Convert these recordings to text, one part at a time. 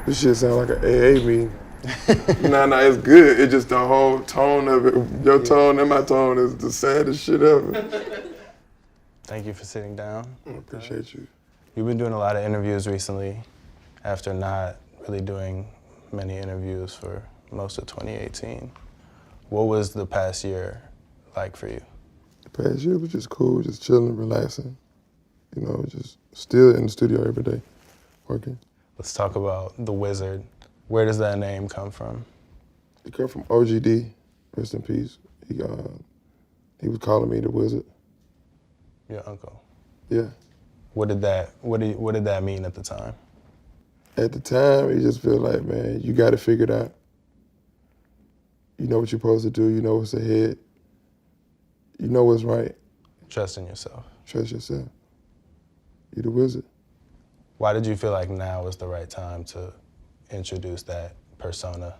This shit sound like an AA meeting. Nah, it's good. It's just the whole tone of it. Your tone and my tone is the saddest shit ever. Thank you for sitting down. I appreciate you. You've been doing a lot of interviews recently after not really doing many interviews for most of 2018. What was the past year like for you? The past year was just cool, just chilling, relaxing. You know, just still in the studio every day, working. Let's talk about The Wizard. Where does that name come from? It come from OGD, rest in peace. He was calling me the Wizard. Your uncle? Yeah. What did that mean at the time? At the time, it just felt like, man, you got to figure it out. You know what you're supposed to do. You know what's ahead. You know what's right. Trust in yourself. Trust yourself. You're the wizard. Why did you feel like now was the right time to introduce that persona?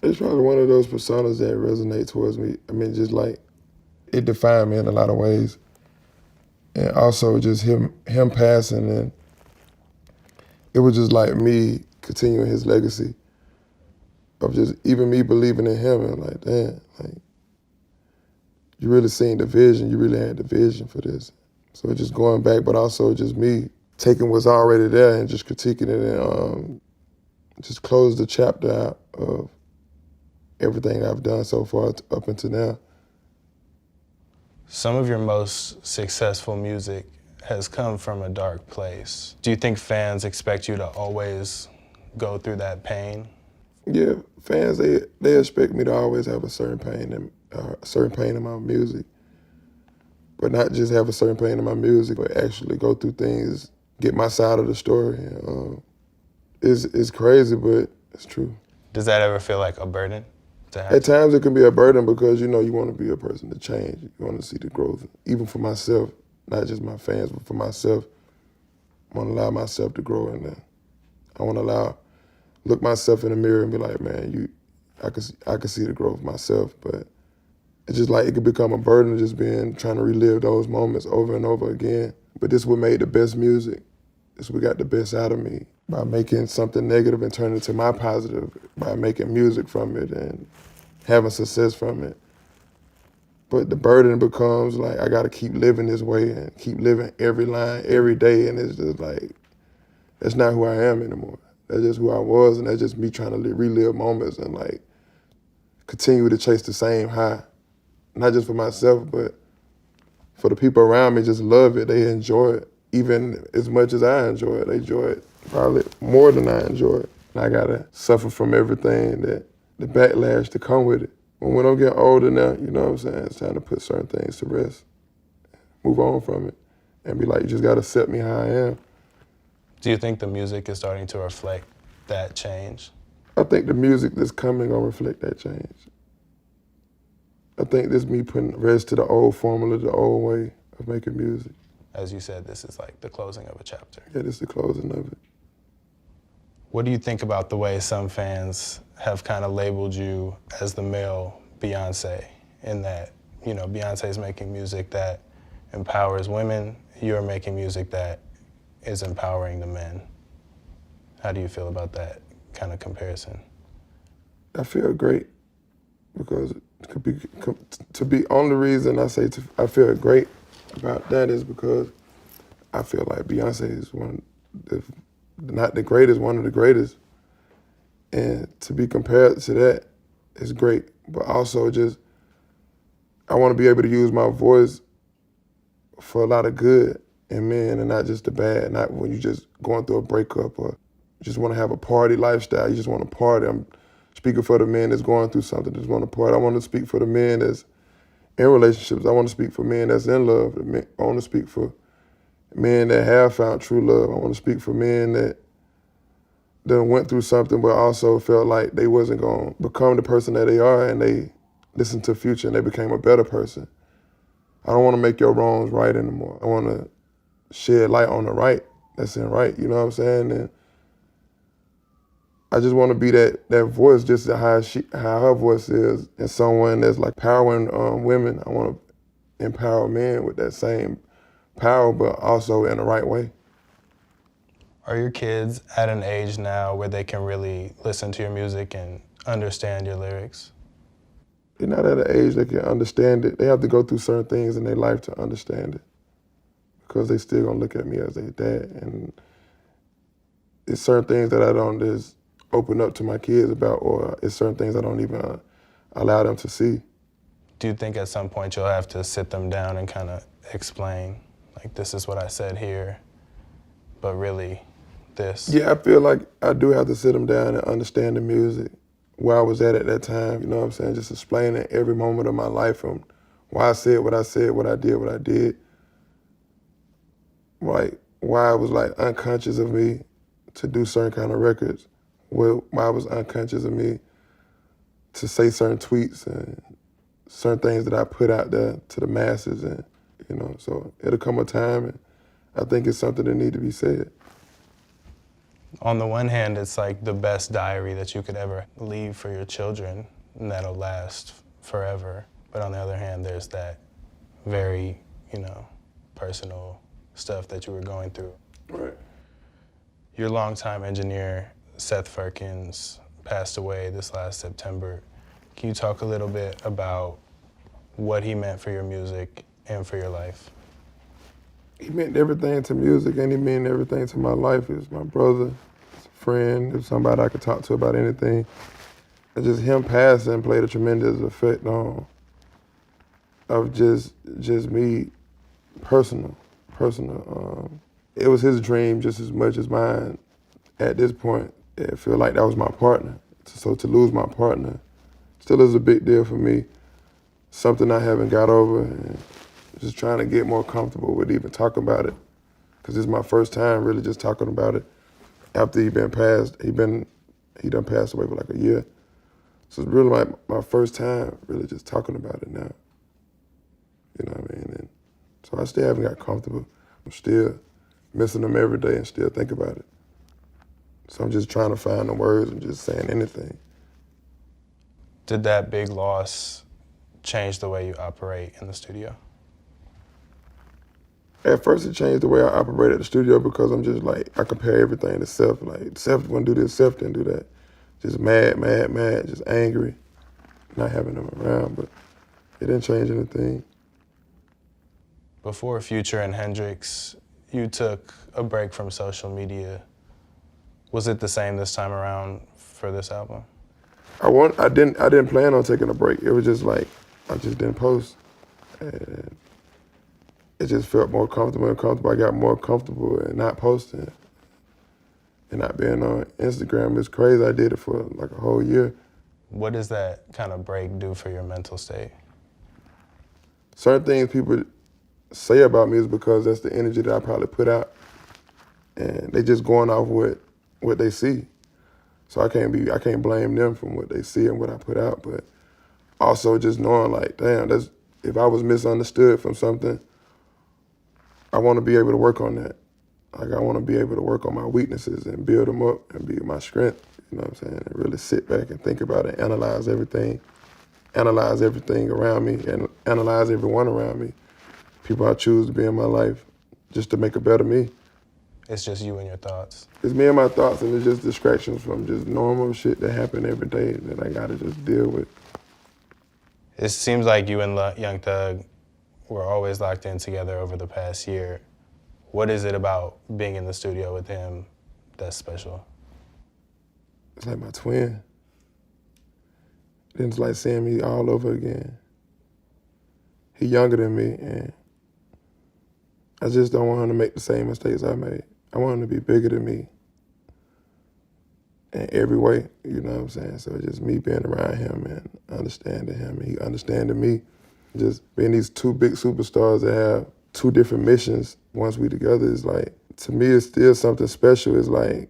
It's probably one of those personas that resonate towards me. I mean, just like, it defined me in a lot of ways. And also just him passing, and it was just like me continuing his legacy of just even me believing in him, and like, damn, like, you really seen the vision, you really had the vision for this. So just going back, but also just me taking what's already there and just critiquing it, and just close the chapter out of everything I've done so far up until now. Some of your most successful music has come from a dark place. Do you think fans expect you to always go through that pain? Yeah, fans, they expect me to always have a certain pain in my music. But not just have a certain pain in my music, but actually go through things, get my side of the story. It's crazy, but it's true. Does that ever feel like a burden to have? At times it can be a burden because, you know, you want to be a person to change. You want to see the growth, even for myself, not just my fans, but for myself. I want to allow myself to grow in there. I want to look myself in the mirror and be like, man, I can see the growth myself, but it's just like it could become a burden just trying to relive those moments over and over again. But this is what made the best music. This is what got the best out of me. By making something negative and turning it to my positive, by making music from it and having success from it. But the burden becomes like, I gotta keep living this way and keep living every line, every day, and it's just like, that's not who I am anymore. That's just who I was, and that's just me trying to relive moments and like continue to chase the same high. Not just for myself, but for the people around me, just love it. They enjoy it, even as much as I enjoy it. They enjoy it probably more than I enjoy it. And I gotta suffer from everything, the backlash to come with it. But when I'm getting older now, you know what I'm saying, it's time to put certain things to rest, move on from it, and be like, you just gotta accept me how I am. Do you think the music is starting to reflect that change? I think the music that's coming gonna reflect that change. I think this is me putting rest to the old formula, the old way of making music. As you said, this is like the closing of a chapter. Yeah, this is the closing of it. What do you think about the way some fans have kind of labeled you as the male Beyonce, in that, you know, Beyonce's making music that empowers women, you're making music that is empowering the men? How do you feel about that kind of comparison? I feel great because only reason I say I feel great about that is because I feel like Beyonce is not the greatest, one of the greatest. And to be compared to that is great. But also just, I want to be able to use my voice for a lot of good in men and not just the bad, not when you're just going through a breakup or you just want to have a party lifestyle, you just want to party. I'm speaking for the men that's going through something, just want to party. I want to speak for the men that's in relationships. I want to speak for men that's in love. I want to speak for men that have found true love. I want to speak for men that went through something but also felt like they wasn't going to become the person that they are, and they listened to Future and they became a better person. I don't want to make your wrongs right anymore. I want to shed light on the right that's in right, you know what I'm saying? And I just want to be that voice, just how her voice is, and someone that's like empowering women. I want to empower men with that same power, but also in the right way. Are your kids at an age now where they can really listen to your music and understand your lyrics? They're not at an age they can understand it. They have to go through certain things in their life to understand it, because they still gonna look at me as their dad. And it's certain things that I don't just open up to my kids about, or it's certain things I don't even allow them to see. Do you think at some point you'll have to sit them down and kind of explain, like, this is what I said here, but really this? Yeah, I feel like I do have to sit them down and understand the music, where I was at that time, you know what I'm saying? Just explaining every moment of my life, from why I said, what I did, like why it was like unconscious of me to do certain kind of records, why it was unconscious of me to say certain tweets and certain things that I put out there to the masses. And, you know, so it'll come a time, and I think it's something that need to be said. On the one hand, it's like the best diary that you could ever leave for your children, and that'll last forever. But on the other hand, there's that very, personal stuff that you were going through. Right. Your longtime engineer, Seth Firkins, passed away this last September. Can you talk a little bit about what he meant for your music and for your life? He meant everything to music, and he meant everything to my life. He was my brother, he was a friend, he was somebody I could talk to about anything. And just him passing played a tremendous effect on of just me, personal. It was his dream just as much as mine. At this point, it feel like that was my partner. So to lose my partner still is a big deal for me. Something I haven't got over, and just trying to get more comfortable with even talking about it. Because it's my first time really just talking about it after he done passed away for like a year. So it's really like my first time really just talking about it now. You know what I mean? And so I still haven't got comfortable. I'm still missing him every day and still think about it. So I'm just trying to find the words and just saying anything. Did that big loss change the way you operate in the studio? At first, it changed the way I operate at the studio, because I'm just like, I compare everything to Seth. Like, Seth wouldn't do this, Seth didn't do that. Just mad, just angry, not having them around, but it didn't change anything. Before Future and Hendrix, you took a break from social media. Was it the same this time around for this album? I didn't plan on taking a break. It was just like, I just didn't post. And it just felt more comfortable and comfortable. I got more comfortable in not posting and not being on Instagram. It's crazy. I did it for like a whole year. What does that kind of break do for your mental state? Certain things people say about me is because that's the energy that I probably put out, and they just going off what they see. So I can't blame them from what they see and what I put out, but also just knowing like, damn, if I was misunderstood from something, I want to be able to work on that. Like, I want to be able to work on my weaknesses and build them up and be my strength, you know what I'm saying? And really sit back and think about it, analyze everything around me, and analyze everyone around me, people I choose to be in my life, just to make a better me. It's just you and your thoughts. It's me and my thoughts, and it's just distractions from just normal shit that happen every day that I gotta just deal with. It seems like you and Young Thug were always locked in together over the past year. What is it about being in the studio with him that's special? It's like my twin. Then it's like seeing me all over again. He younger than me, and I just don't want him to make the same mistakes I made. I want him to be bigger than me in every way, you know what I'm saying? So it's just me being around him and understanding him, and he understanding me. Just being these two big superstars that have two different missions once we together is like, to me, it's still something special. It's like,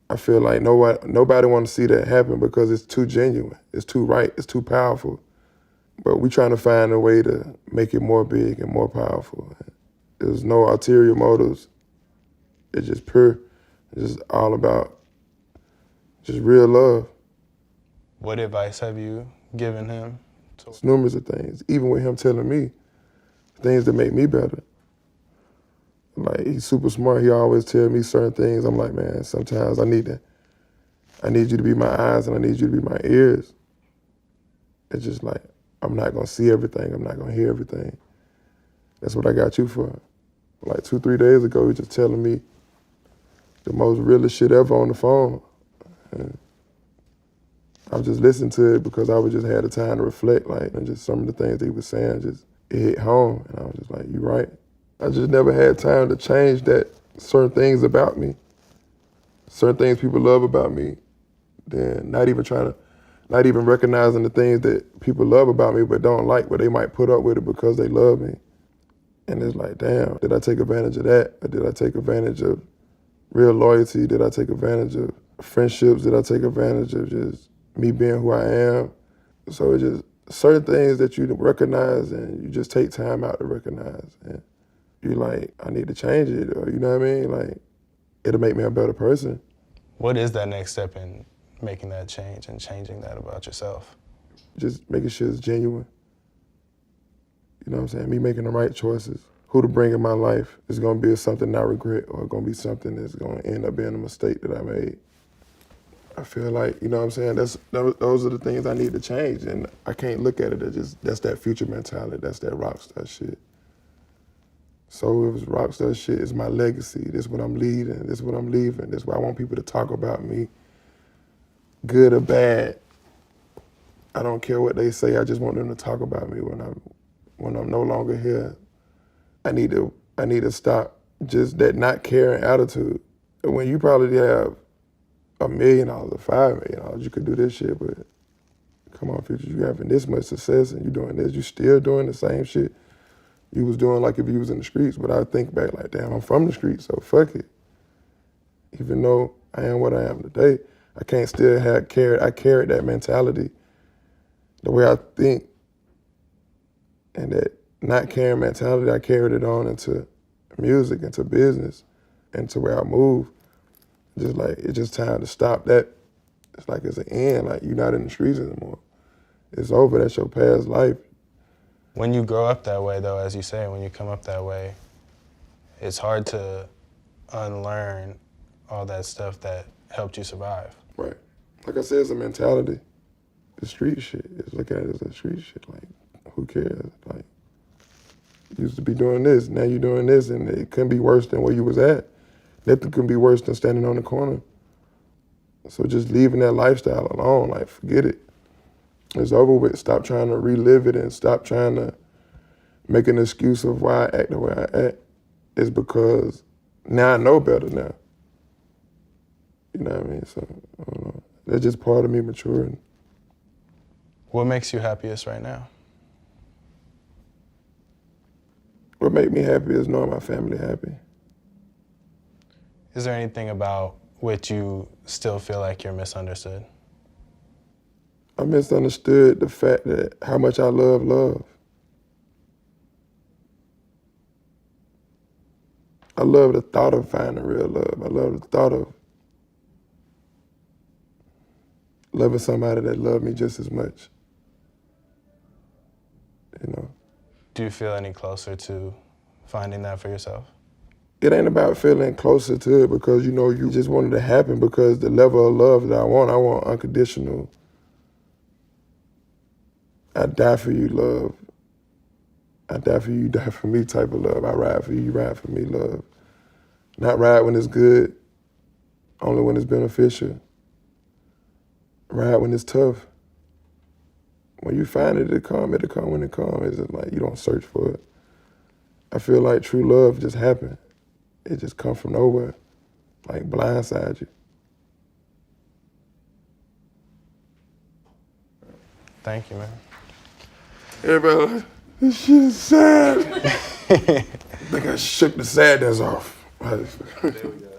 I feel like nobody want to see that happen because it's too genuine, it's too right, it's too powerful. But we trying to find a way to make it more big and more powerful. There's no ulterior motives. It's just pure. It's just all about just real love. What advice have you given him? It's numerous of things, even with him telling me things that make me better. Like, he's super smart. He always tell me certain things. I'm like, man, sometimes I need you to be my eyes and I need you to be my ears. It's just like, I'm not gonna see everything. I'm not gonna hear everything. That's what I got you for. Like 2-3 days ago, he was just telling me the most realest shit ever on the phone. And I was just listening to it because I was just had the time to reflect, like, and just some of the things that he was saying, just, it hit home. And I was just like, you right. I just never had time to change that, certain things about me, certain things people love about me, then not even recognizing the things that people love about me but don't like, but they might put up with it because they love me. And it's like, damn, did I take advantage of that? Or did I take advantage of real loyalty? Did I take advantage of friendships? Did I take advantage of just me being who I am? So it's just certain things that you recognize and you just take time out to recognize. And you're like, I need to change it, or you know what I mean? Like, it'll make me a better person. What is that next step in making that change and changing that about yourself? Just making sure it's genuine. You know what I'm saying? Me making the right choices. Who to bring in my life is gonna be something I regret, or gonna be something that's gonna end up being a mistake that I made. I feel like, you know what I'm saying, those are the things I need to change, and I can't look at it as just, that's that future mentality, that's that rock star shit. So if it's rock star shit, it's my legacy. This is what I'm leading, this is what I'm leaving. This is why I want people to talk about me, good or bad. I don't care what they say, I just want them to talk about me when I'm no longer here. I need to stop just that not caring attitude. When you probably have $1 million or $5 million, you could do this shit, but come on, Future, you having this much success and you doing this, you still doing the same shit you was doing like if you was in the streets. But I think back like, damn, I'm from the streets, so fuck it. Even though I am what I am today, I can't still I carried that mentality, the way I think, and that not caring mentality, I carried it on into music, into business, into where I move. Just like, it's just time to stop that. It's like it's an end, like you're not in the streets anymore. It's over, that's your past life. When you grow up that way though, as you say, when you come up that way, it's hard to unlearn all that stuff that helped you survive. Right. Like I said, it's a mentality. The street shit, it's looking at it as a street shit, like, who cares? Like, you used to be doing this, now you're doing this, and it couldn't be worse than where you was at. Nothing could be worse than standing on the corner. So just leaving that lifestyle alone, like, forget it. It's over with. Stop trying to relive it and stop trying to make an excuse of why I act the way I act. It's because now I know better now. You know what I mean? So, I don't know. That's just part of me maturing. What makes you happiest right now? What makes me happy is knowing my family happy. Is there anything about which you still feel like you're misunderstood? I misunderstood the fact that how much I love love. I love the thought of finding real love. I love the thought of loving somebody that loved me just as much. You know. Do you feel any closer to finding that for yourself? It ain't about feeling closer to it because, you know, you just want it to happen because the level of love that I want unconditional. I die for you, love. I die for you, you die for me type of love. I ride for you, you ride for me, love. Not ride when it's good, only when it's beneficial. Ride when it's tough. When you find it, it'll come when it comes. It's just like you don't search for it. I feel like true love just happened. It just come from nowhere, like blindside you. Thank you, man. Everybody like, this shit is sad. I think I shook the sadness off. There we go.